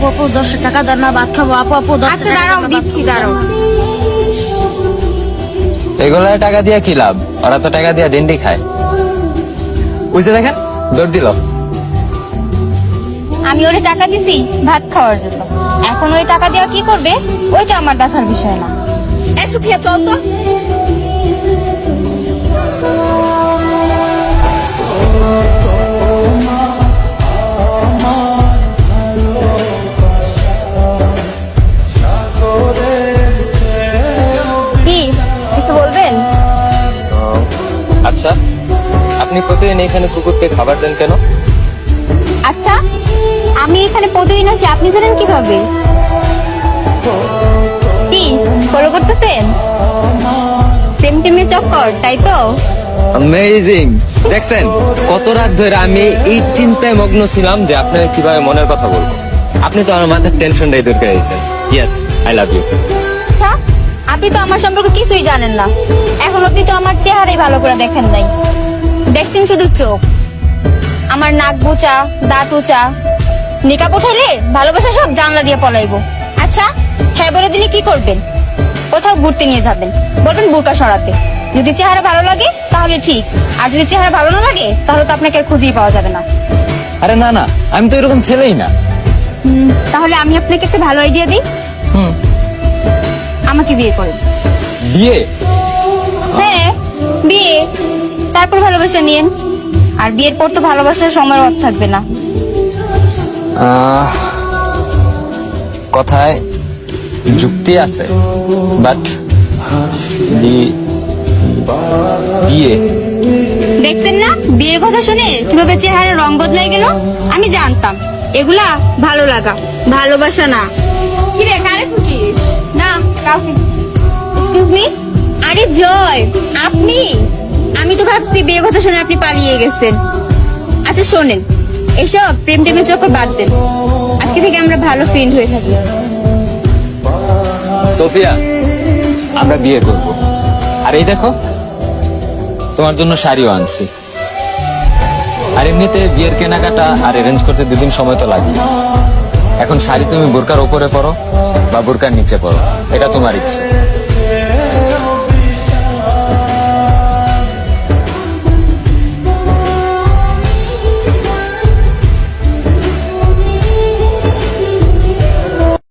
আপু আপু 10 টাকা দেন না, ভাত খাবো। আপু আপু 10 আচ্ছা টাকা দাঁড়াও, দেন না, ভাত দিচ্ছি, খাবো। দাঁড়াও। এগুলো টাকা দিয়া কি লাভ? ওরা তো টাকা দিয়া ডেন্ডি খায়। ওই যে দেখেন দৌড় দিল। আমি ওরে টাকা দিছি ভাত খাওয়ার জন্য, এখন ওই টাকা দেওয়া কি করবে ওইটা আমার দেখার বিষয় না। এই সুফিয়া, চল তো। কি কিছু বলবেন? আচ্ছা, আপনি প্রতিদিন এখানে কুকুরকে খাবার দেন কেন? আচ্ছা, আমি এখানে প্রতিদিন আসি, আপনি জানেন কিভাবে? কি ফলো করতেছেন? প্রেম টেমের চক্কর, তাই তো? অ্যামেজিং। দেখছেন কত রাত ধরে আমি এই চিন্তায় মগ্ন ছিলাম যে আপনার কিভাবে মনের কথা বলবো। আপনি তো আমার মাথার টেনশনটাই দূর করে দিয়েছেন। Yes, I love you. আচ্ছা, আপনি তো আমার সম্পর্কে কিছুই জানেন না। এখন আপনি তো আমার চেহারাই ভালো করে দেখেন নাই, দেখছেন শুধু চোখ। আমার নাক বোচা, দাঁত উঁচা, নিকাপ উঠাইলে ভালোবাসা সব জানলা দিয়ে পলাইবো। আচ্ছা, হ্যাঁ বলে দিলে কি করবেন? কোথাও ঘুরতে নিয়ে যাবেন, বলবেন বোরকা সরাতে। যদি চেহারা ভালো লাগে তাহলে ঠিক, আর যদি চেহারা ভালো না লাগে তাহলে তো আপনাকে আর খুঁজেই পাওয়া যাবে না। আরে না না, আমি তো এরকম ছেলেই না। তাহলে আমি আপনাকে একটা ভালো আইডিয়া দিই। আমাকে বিয়ে করেন। বিয়ে? হ্যাঁ, বিয়ে, তারপর ভালোবাসা নিয়েন। আর বিয়ের পর তো ভালোবাসার সময়ের অভাব থাকবে না। কথায় যুক্তি আছে, বাট বিয়ে। দেখছেন না বিয়ের কথা শুনে কিভাবে চেহারা রং বদলাই গেল? আমি জানতাম এগুলা ভালো লাগা, ভালোবাসা না। কি রে, কারে খুঁজিস? না কাউকে। Excuse me. আরে জয়, আপনি? আমি তো ভাবছি বিয়ের কথা শুনে আপনি পালিয়ে গেছেন। আচ্ছা শোনেন, এসব প্রেম টেমের চক্কর বাদ দেন। আজকে থেকে আমরা ভালো ফ্রেন্ড হয়ে থাকি। সোফিয়া, আমরা বিয়ে করব। আর এই দেখো, তোমার জন্য শাড়িও আনছি। আর এমনিতে বিয়ের কেনাকাটা আর অ্যারেঞ্জ করতে 2 দিন সময় তো লাগে। এখন শাড়ি তুমি বোরকার উপরে পরো বা বোরকার নিচে পরো, এটা তোমার ইচ্ছে।